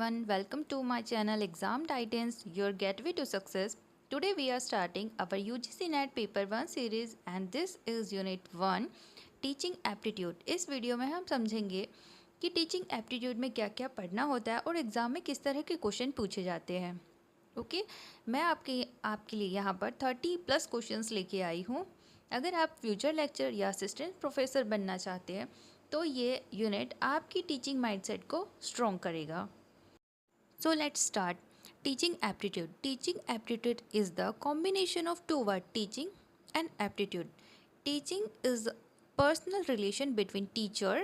everyone, welcome to my channel Exam Titans, your gateway to success. Today we are starting our UGC NET Paper 1 series and this is Unit 1 Teaching Aptitude. इस video में हम समझेंगे कि teaching aptitude में क्या क्या पढ़ना होता है और एग्ज़ाम में किस तरह के क्वेश्चन पूछे जाते हैं। ओके, मैं आपके लिए यहाँ पर 30+ क्वेश्चंस लेके आई हूँ। अगर आप फ्यूचर लेक्चर या असिस्टेंट प्रोफेसर बनना चाहते हैं तो ये यूनिट आपकी टीचिंग माइंडसेट को स्ट्रॉन्ग करेगा। So let's start. Teaching aptitude. Teaching aptitude is the combination of two words, teaching and aptitude. Teaching is personal relation between teacher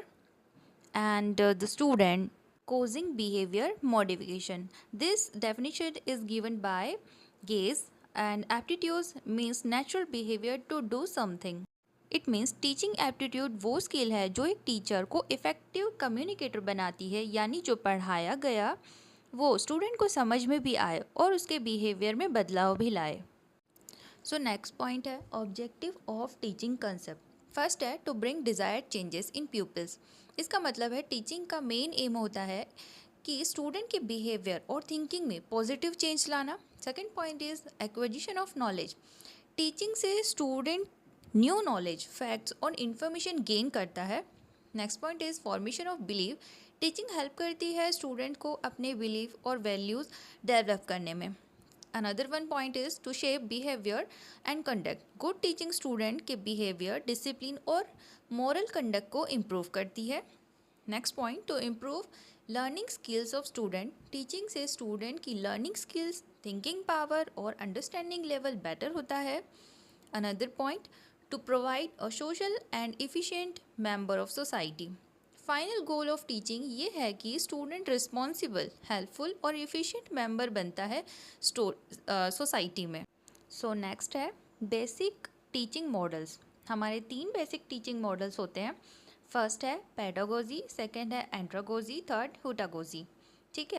and the student causing behavior modification. This definition is given by Gaze, and aptitude means natural behavior to do something. It means teaching aptitude वो skill है जो एक teacher को effective communicator बनाती है, यानी जो पढ़ाया गया वो स्टूडेंट को समझ में भी आए और उसके बिहेवियर में बदलाव भी लाए। सो नेक्स्ट पॉइंट है objective of teaching concept. First है to bring desired changes in peoples. इसका मतलब है टीचिंग का मेन एम होता है कि स्टूडेंट के बिहेवियर और थिंकिंग में पॉजिटिव चेंज लाना। Second point is acquisition of knowledge. Teaching से स्टूडेंट न्यू नॉलेज, फैक्ट्स और इन्फॉर्मेशन गेन करता है। Next point is formation of believe. Teaching help करती है स्टूडेंट को अपने बिलीव और वैल्यूज़ डेवलप करने में। Another one point is to shape behaviour and conduct. Good teaching student के बिहेवियर, डिसिप्लिन और मॉरल कंडक्ट को इम्प्रूव करती है। Next point to improve learning skills of student. Teaching से स्टूडेंट की लर्निंग स्किल्स, थिंकिंग पावर और understanding level better होता है। Another point to provide a social and efficient member of society. Final goal of teaching ये है कि student responsible, helpful और efficient member बनता है सोसाइटी में। सो नेक्स्ट है बेसिक टीचिंग मॉडल्स। हमारे 3 बेसिक टीचिंग मॉडल्स होते हैं। फर्स्ट है पेडागोजी, सेकेंड है एंड्रागोजी, थर्ड हुटागोजी। ठीक है,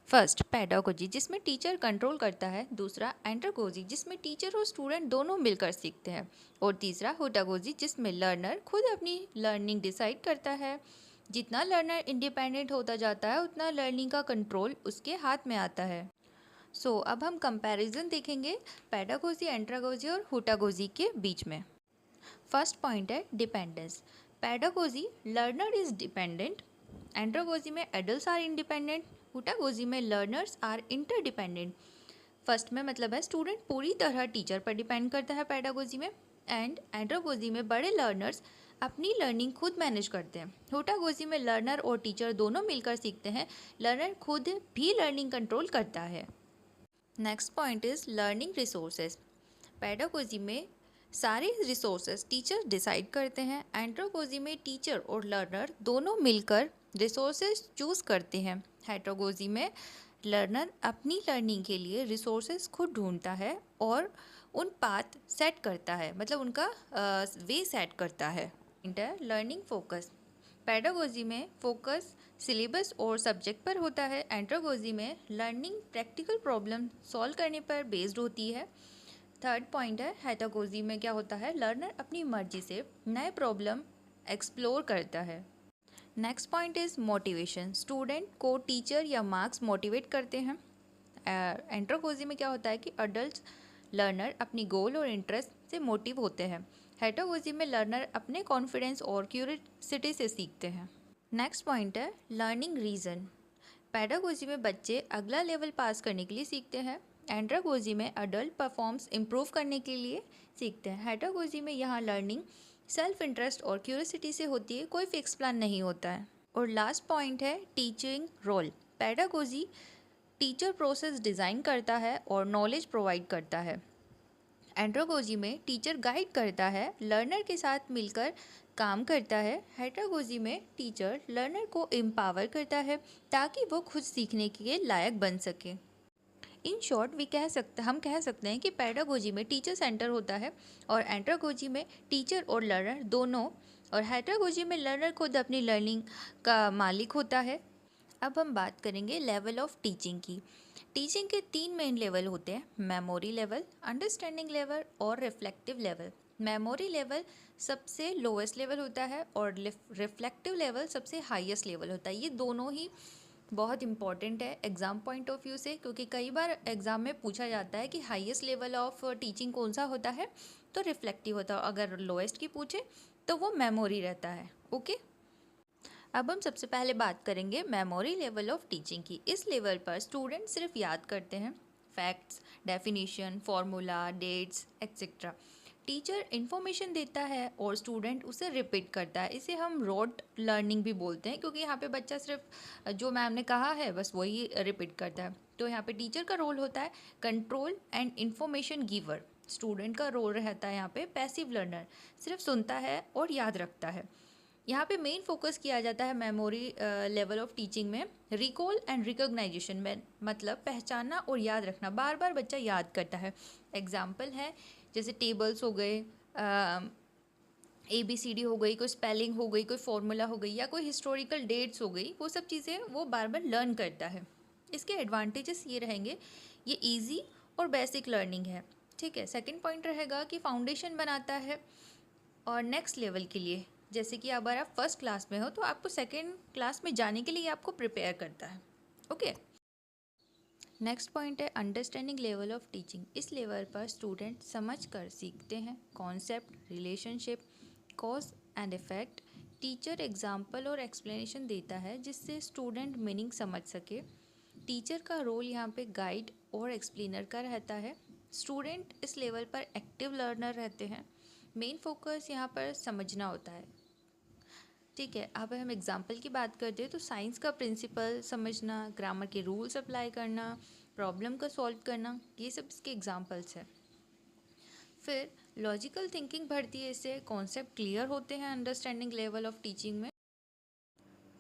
फर्स्ट पेडागोजी जिसमें टीचर कंट्रोल करता है, दूसरा एंड्रागोजी जिसमें टीचर और स्टूडेंट दोनों मिलकर सीखते हैं, और तीसरा हुटागोजी जिसमें लर्नर खुद अपनी लर्निंग डिसाइड करता है। जितना लर्नर इंडिपेंडेंट होता जाता है उतना लर्निंग का कंट्रोल उसके हाथ में आता है। सो अब हम कंपैरिजन देखेंगे पेडागोजी, एंड्रागोजी और हुटागोजी के बीच में। फर्स्ट पॉइंट है dependence. Pedagogy learner is dependent, andragogy में एडल्ट्स आर इंडिपेंडेंट, हुटागोजी में लर्नर्स आर इंटरडिपेंडेंट। फर्स्ट में मतलब है स्टूडेंट पूरी तरह टीचर पर डिपेंड करता है पेडागोजी में, एंड एंड्रागोजी में बड़े लर्नर्स अपनी लर्निंग खुद मैनेज करते हैं। हुटागोजी में लर्नर और टीचर दोनों मिलकर सीखते हैं, लर्नर खुद भी लर्निंग कंट्रोल करता है। Next point is learning resources. Pedagogy में सारे रिसोर्सेज टीचर डिसाइड करते हैं, एंड्रागोजी में टीचर और लर्नर दोनों मिलकर रिसोर्सेज चूज़ करते हैं। हेट्रोगोजी में लर्नर अपनी लर्निंग के लिए रिसोर्सेज खुद ढूंढता है और उन पाथ सेट करता है, मतलब उनका वे सेट करता है। Learning focus. पेडागोजी में फोकस सिलेबस और सब्जेक्ट पर होता है, एंड्रागोजी में लर्निंग प्रैक्टिकल प्रॉब्लम सॉल्व करने पर बेस्ड होती है। थर्ड पॉइंट है हेटागोजी में क्या होता है, लर्नर अपनी मर्जी से नए प्रॉब्लम एक्सप्लोर करता है। Next point is motivation. Student को टीचर या मार्क्स मोटिवेट करते हैं। एंड्रागोजी में क्या होता है कि अडल्ट लर्नर अपनी गोल और इंटरेस्ट से मोटिव होते हैं। हेटागोजी में लर्नर अपने कॉन्फिडेंस और क्यूरियोसिटी से सीखते हैं। नेक्स्ट पॉइंट है लर्निंग रीजन। पेडागोजी में बच्चे अगला लेवल पास करने के लिए सीखते हैं, एंड्रागोजी में अडल्ट परफॉर्म्स इम्प्रूव करने के लिए सीखते हैं। हेटागोजी में यहाँ लर्निंग सेल्फ इंटरेस्ट और क्यूरियोसिटी से होती है, कोई फिक्स प्लान नहीं होता है। और लास्ट पॉइंट है teaching role. Pedagogy teacher process design करता है और नॉलेज प्रोवाइड करता है, एंड्रागोजी में टीचर गाइड करता है, लर्नर के साथ मिलकर काम करता है। हेटागोजी में टीचर लर्नर को एम्पावर करता है ताकि वो खुद सीखने के लायक बन सके। इन शॉर्ट हम कह सकते हैं कि पेडागोजी में टीचर सेंटर होता है और एंड्रागोजी में टीचर और लर्नर दोनों, और हेटागोजी में लर्नर खुद अपनी लर्निंग का मालिक होता है। अब हम बात करेंगे लेवल ऑफ टीचिंग की। टीचिंग के 3 मेन लेवल होते हैं, मेमोरी लेवल, अंडरस्टैंडिंग लेवल और रिफ्लेक्टिव लेवल। मेमोरी लेवल सबसे लोएस्ट लेवल होता है और रिफ्लेक्टिव लेवल सबसे हाईएस्ट लेवल होता है। ये दोनों ही बहुत इंपॉर्टेंट है एग्ज़ाम पॉइंट ऑफ व्यू से, क्योंकि कई बार एग्ज़ाम में पूछा जाता है कि हाईएस्ट लेवल ऑफ टीचिंग कौन सा होता है, तो रिफ्लेक्टिव होता है। अगर लोएस्ट की पूछे तो वो मेमोरी रहता है। ओके, अब हम सबसे पहले बात करेंगे मेमोरी लेवल ऑफ टीचिंग की। इस लेवल पर स्टूडेंट सिर्फ याद करते हैं facts, definition, formula, dates etcetera. Teacher information देता है और स्टूडेंट उसे रिपीट करता है। इसे हम रोट लर्निंग भी बोलते हैं, क्योंकि यहाँ पे बच्चा सिर्फ जो मैम ने कहा है बस वही रिपीट करता है। तो यहाँ पे टीचर का रोल होता है control and information giver. Student का रोल रहता है यहाँ पे पैसिव लर्नर, सिर्फ सुनता है और याद रखता है। यहाँ पे मेन फोकस किया जाता है मेमोरी लेवल ऑफ टीचिंग में रिकॉल एंड रिकॉग्नाइजेशन में, मतलब पहचानना और याद रखना। बार बार बच्चा याद करता है। एग्जाम्पल है जैसे टेबल्स हो गए, ABCD हो गई, कोई स्पेलिंग हो गई, कोई फॉर्मूला हो गई, या कोई हिस्टोरिकल डेट्स हो गई, वो सब चीज़ें वो बार बार लर्न करता है। इसके एडवांटेजेस ये रहेंगे, ये इजी और बेसिक लर्निंग है। ठीक है, सेकंड पॉइंट रहेगा कि फाउंडेशन बनाता है और नेक्स्ट लेवल के लिए, जैसे कि अगर आप फर्स्ट क्लास में हो तो आपको सेकेंड क्लास में जाने के लिए आपको प्रिपेयर करता है। ओके, नेक्स्ट पॉइंट है अंडरस्टैंडिंग लेवल ऑफ टीचिंग। इस लेवल पर स्टूडेंट समझ कर सीखते हैं concept, relationship, cause and effect. Teacher example और एक्सप्लेनेशन देता है जिससे स्टूडेंट मीनिंग समझ सके। टीचर का रोल यहाँ पे गाइड और एक्सप्लेनर का रहता है। स्टूडेंट इस लेवल पर एक्टिव लर्नर रहते हैं। मेन फोकस यहाँ पर समझना होता है। ठीक है, अब हम एग्जाम्पल की बात करते हैं तो साइंस का प्रिंसिपल समझना, ग्रामर के रूल्स अप्लाई करना, प्रॉब्लम को सॉल्व करना, ये सब इसके एग्जाम्पल्स हैं। फिर लॉजिकल थिंकिंग बढ़ती है, इससे कॉन्सेप्ट क्लियर होते हैं अंडरस्टैंडिंग लेवल ऑफ टीचिंग में।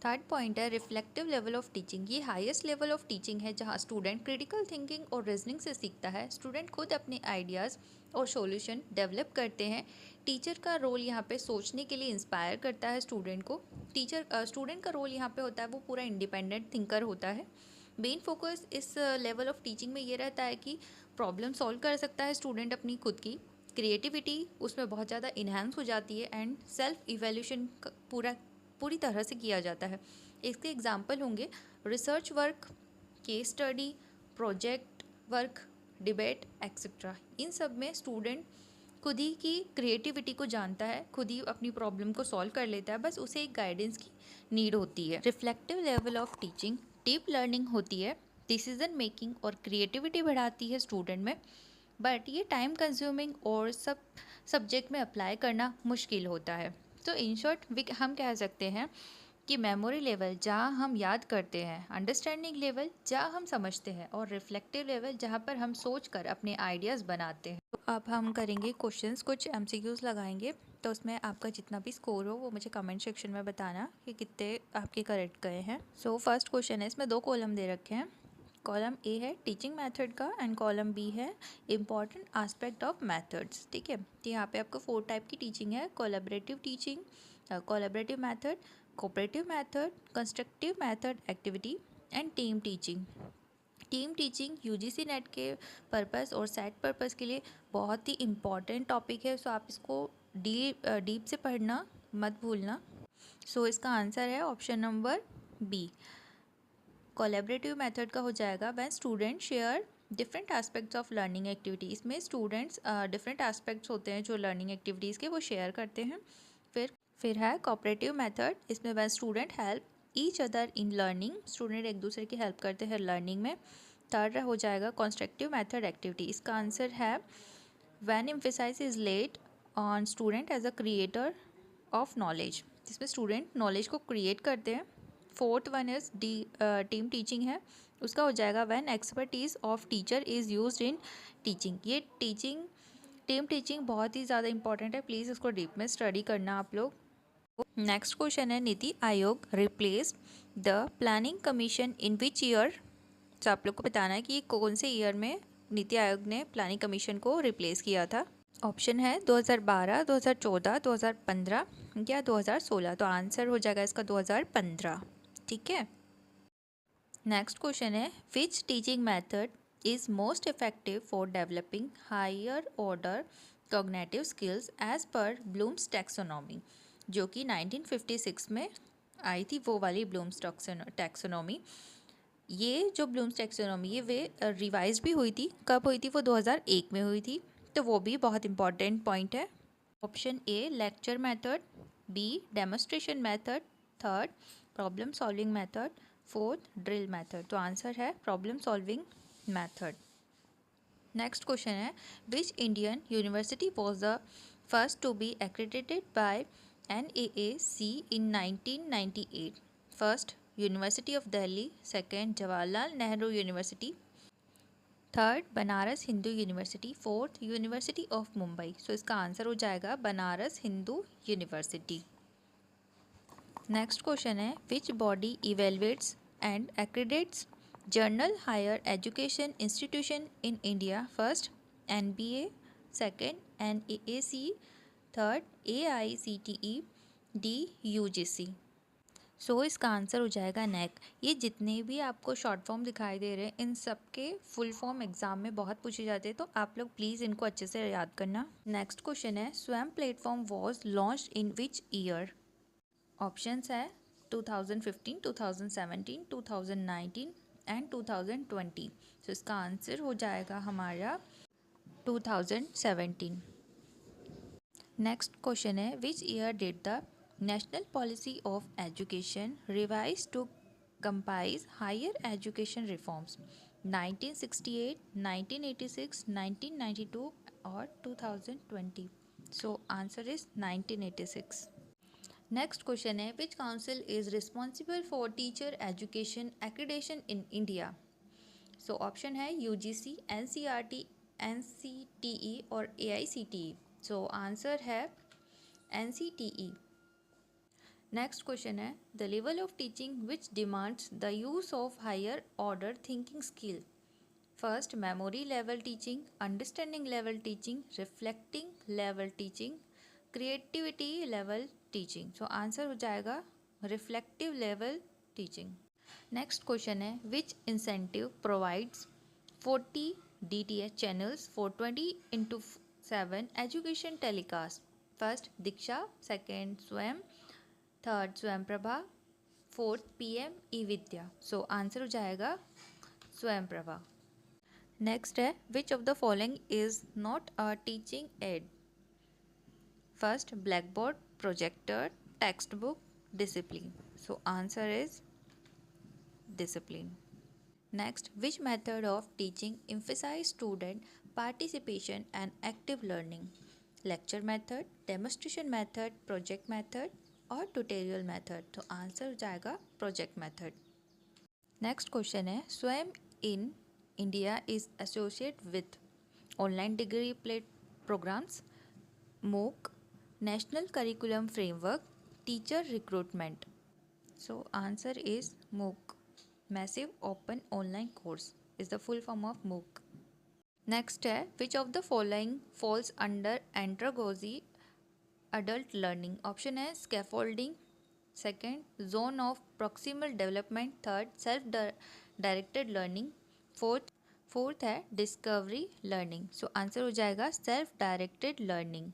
थर्ड पॉइंट है रिफ्लेक्टिव लेवल ऑफ टीचिंग। ये हाईएस्ट लेवल ऑफ टीचिंग है जहाँ स्टूडेंट क्रिटिकल थिंकिंग और रीजनिंग से सीखता है। स्टूडेंट खुद अपने आइडियाज़ और सॉल्यूशन डेवलप करते हैं। टीचर का रोल यहाँ पे सोचने के लिए इंस्पायर करता है स्टूडेंट को। स्टूडेंट का रोल यहाँ पे होता है वो पूरा इंडिपेंडेंट थिंकर होता है। मेन फोकस इस लेवल ऑफ टीचिंग में ये रहता है कि प्रॉब्लम सॉल्व कर सकता है स्टूडेंट अपनी खुद की। क्रिएटिविटी उसमें बहुत ज़्यादा इन्हांस हो जाती है एंड सेल्फ इवेल्यूशन पूरी तरह से किया जाता है। इसके एग्जाम्पल होंगे research work, case study, project work, debate etcetera. इन सब में स्टूडेंट खुद ही की क्रिएटिविटी को जानता है, खुद ही अपनी प्रॉब्लम को सॉल्व कर लेता है, बस उसे एक गाइडेंस की नीड होती है। Reflective level of teaching deep learning होती है, डिसीजन मेकिंग और क्रिएटिविटी बढ़ाती है स्टूडेंट में, बट ये टाइम कंज्यूमिंग और सब्जेक्ट में अप्लाई करना मुश्किल होता है। तो इन शॉर्ट हम कह सकते हैं कि मेमोरी लेवल जहाँ हम याद करते हैं, अंडरस्टैंडिंग लेवल जहाँ हम समझते हैं, और रिफ्लेक्टिव लेवल जहाँ पर हम सोच कर अपने आइडियाज़ बनाते हैं। तो अब हम करेंगे क्वेश्चंस, कुछ MCQs लगाएंगे, तो उसमें आपका जितना भी स्कोर हो वो मुझे कमेंट सेक्शन में बताना कि कितने आपके करेक्ट गए हैं। सो फर्स्ट क्वेश्चन है, इसमें 2 कॉलम दे रखे हैं। कॉलम ए है टीचिंग मेथड का एंड कॉलम बी है इम्पॉर्टेंट एस्पेक्ट ऑफ मेथड्स। ठीक है, तो यहाँ पे आपको 4 टाइप की टीचिंग है, collaborative teaching, collaborative method, cooperative method, constructive method activity and team teaching. Team teaching UGC net के पर्पस और सेट पर्पस के लिए बहुत ही इम्पॉर्टेंट टॉपिक है, सो आप इसको डीप से पढ़ना मत भूलना। सो इसका आंसर है option number b. Collaborative method का हो जाएगा when student share different aspects of learning activity. इसमें स्टूडेंट्स डिफरेंट एस्पेक्ट्स होते हैं जो लर्निंग एक्टिविटीज़ के, वो शेयर करते हैं। फिर है कोऑपरेटिव मेथड, इसमें when student help each other in learning, student एक दूसरे की हेल्प करते हैं लर्निंग में। थर्ड हो जाएगा कंस्ट्रक्टिव मेथड एक्टिविटी, इसका आंसर है when emphasis is laid on student as a creator of knowledge, जिसमें स्टूडेंट नॉलेज को क्रिएट करते हैं। Fourth one is team teaching है, उसका हो जाएगा when expertise of teacher is used in teaching. ये टीम टीचिंग बहुत ही ज़्यादा इंपॉर्टेंट है, प्लीज़ इसको डीप में स्टडी करना आप लोग। नेक्स्ट क्वेश्चन है NITI Aayog replace the planning commission in which year. तो आप लोग को बताना है कि कौन से ईयर में नीति आयोग ने प्लानिंग कमीशन को रिप्लेस किया था। ऑप्शन है 2012, 2014, 2015 या 2016। तो आंसर हो जाएगा इसका 2015। ठीक है, नेक्स्ट क्वेश्चन है which teaching method is most effective for developing higher order cognitive skills as per Bloom's taxonomy, जो कि 1956 में आई थी वो वाली ब्लूम्स टैक्सोनॉमी। ये जो ब्लूम्स टैक्सोनॉमी ये वे रिवाइज भी हुई थी, कब हुई थी? वो 2001 में हुई थी, तो वो भी बहुत इंपॉर्टेंट पॉइंट है। Option A lecture method, B demonstration method, third problem solving method, fourth drill method. तो आंसर है problem solving method. Next question है which Indian university was the first to be accredited by NAAC in 1998? First university of Delhi, second Jawaharlal Nehru university, third Banaras Hindu university, fourth university of Mumbai. So इसका answer हो जाएगा Banaras Hindu university. Next question है विच body evaluates and accredits general higher education institution in India? First NBA, second NAAC, third AICTE, D UGC। So इसका answer हो जाएगा नेक। ये जितने भी आपको शॉर्ट फॉर्म दिखाई दे रहे हैं इन सब के फुल फॉर्म एग्जाम में बहुत पूछे जाते हैं, तो आप लोग प्लीज़ इनको अच्छे से याद करना। नेक्स्ट क्वेश्चन है स्वयं platform was launched in which year? Options है 2015, 2017, 2019 एंड 2020। सो इसका आंसर हो जाएगा हमारा 2017। नेक्स्ट क्वेश्चन है which year did the national policy of education revise to comprise higher education reforms? 1968, 1986, 1992 और 2020। So answer is 1986। Next question है which council is responsible for teacher education accreditation in India? So option है UGC, NCERT, NCTE और AICTE। सो answer है NCTE। Next question है the level of teaching which demands the use of higher order thinking skill? First memory level teaching, understanding level teaching, reflecting level teaching, creativity level teaching. So answer हो जाएगा reflective level teaching. Next question है which incentive provides 40 DTH channels for 20x7 education telecast? First Diksha, second Swayam, third Swayam Prabha, fourth PM eVidya. So answer हो जाएगा Swayam Prabha. Next है which of the following is not a teaching aid? First blackboard, projector, textbook, discipline. So answer is discipline. Next, which method of teaching emphasize student participation and active learning? Lecture method, demonstration method, project method और tutorial method। तो answer हो जाएगा project method। Next question है Swayam in India is associate with online degree plate programmes, MOOC, national curriculum framework, teacher recruitment. So answer is MOOC, Massive Open Online Course is the full form of MOOC. Next है which of the following falls under andragogy adult learning? Option है scaffolding, second zone of proximal development, third self directed learning, fourth है discovery learning। So answer हो जाएगा self directed learning।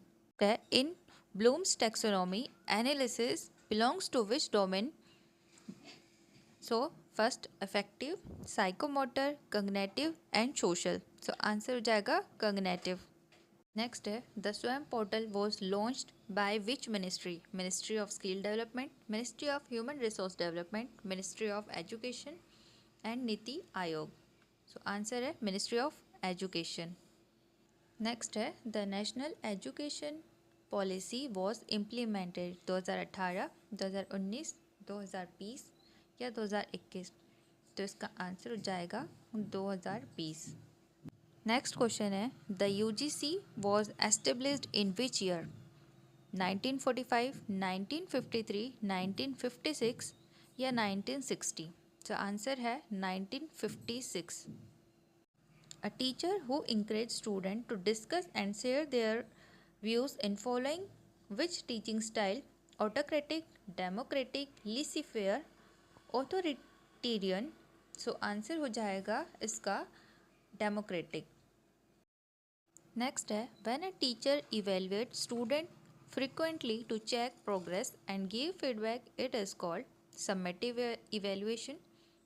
In Bloom's taxonomy, analysis belongs to which domain? So first affective, psychomotor, cognitive and social. So answer हो जाएगा cognitive. Next है the स्वयं portal was launched by which ministry? Ministry of skill development, ministry of human resource development, ministry of education and NITI Aayog. So answer है ministry of education. Next है the national education policy was implemented 2018, 2019, 2020 या 2021? तो इसका answer हो जाएगा 2020। Next question है the UGC was established in which year? 1945, 1953, 1956 या 1960? तो आंसर है 1956। A teacher who encouraged students to discuss and share their views in following which teaching style? Autocratic, democratic, laissez-faire, authoritarian. So answer हो जाएगा इसका democratic. Next है when a teacher evaluate student frequently to check progress and give feedback it is called summative evaluation,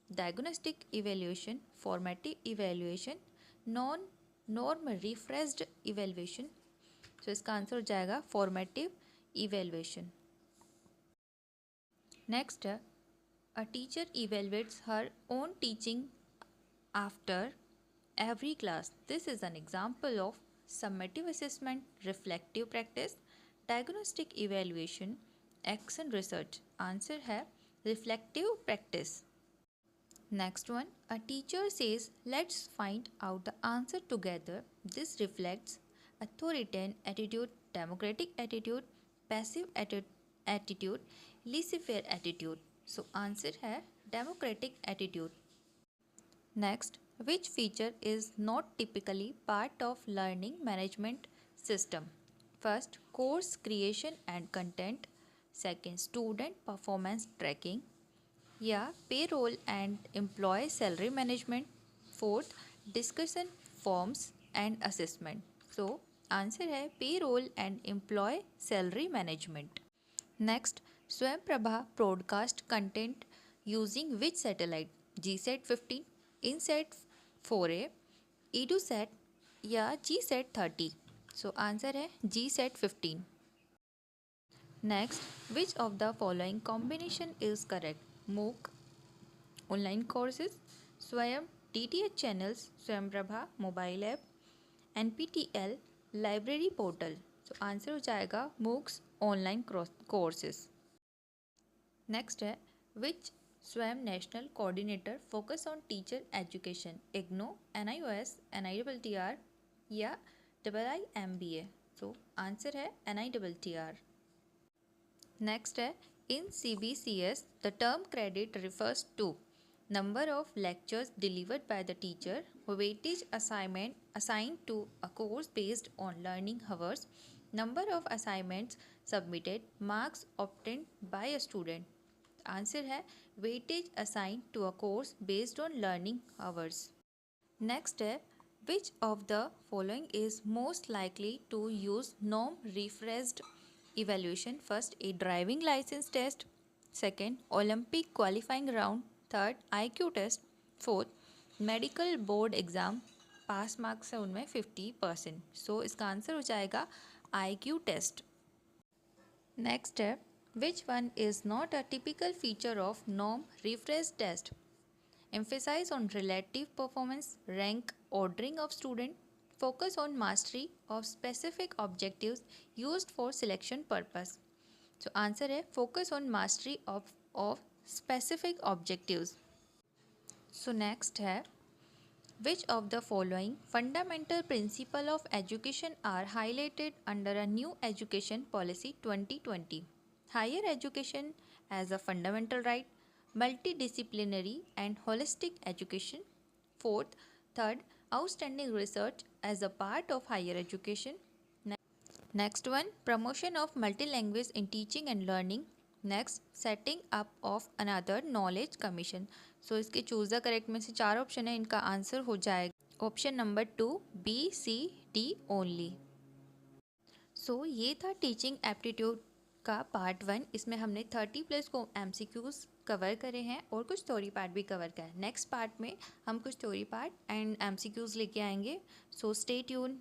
diagnostic evaluation, formative evaluation, non norm refreshed evaluation. तो इसका answer हो जाएगा formative evaluation. Next, a teacher evaluates her own teaching after every class. This is an example of summative assessment, reflective practice, diagnostic evaluation, action research. Answer है reflective practice. Next one, a teacher says, let's find out the answer together. This reflects authoritarian attitude, democratic attitude, passive attitude, laissez-faire attitude. So answer है democratic attitude. Next, which feature is not typically part of learning management system? First, course creation and content. Second, student performance tracking. Yeah, payroll and employee salary management. Fourth, discussion forms and assessment. So answer है payroll and employee salary management. Next, Swayamprabha broadcast content using which satellite? GSAT 15, INSAT 4A, EduSat या GSAT 30. So answer है GSAT 15. Next, which of the following combination is correct? MOOC, online courses, Swayam DTH channels, Swayamprabha mobile app, NPTEL library portal. So answer हो जाएगा MOOCs online courses. Next है which Swayam national coordinator focus on teacher education? IGNOU, NIOS, NITTR या IIMBA. So answer है NITTR. Next है in CBCS the term credit refers to number of lectures delivered by the teacher, weightage assignment assigned to a course based on learning hours, number of assignments submitted, marks obtained by a student. Answer है weightage assigned to a course based on learning hours. Next है which of the following is most likely to use norm refreshed evaluation? First, a driving license test. Second, Olympic qualifying round. Third, IQ test. Fourth, medical board exam. Pass marks है उनमें 50%. सो इसका answer हो जाएगा IQ test. Next है which one is not a typical feature of norm refresh test? emphasize on relative performance, rank ordering of student, focus on mastery of specific objectives used for selection purpose. So answer है focus on mastery of specific objectives. So next है which of the following fundamental principle of education are highlighted under a new education policy 2020? Higher education as a fundamental right, multidisciplinary and holistic education. Fourth, third, outstanding research as a part of higher education. Next one, promotion of multilanguage in teaching and learning. Next, setting up of another knowledge commission. So इसके choose the correct में से 4 option है, इनका answer हो जाएगा option number 2 BCD only. सो ये था teaching aptitude का पार्ट 1. इसमें हमने 30+ को MCQs कवर करे हैं और कुछ थ्योरी पार्ट भी कवर करा है. नेक्स्ट पार्ट में हम कुछ थ्योरी पार्ट एंड MCQs लेके आएंगे. So stay tune.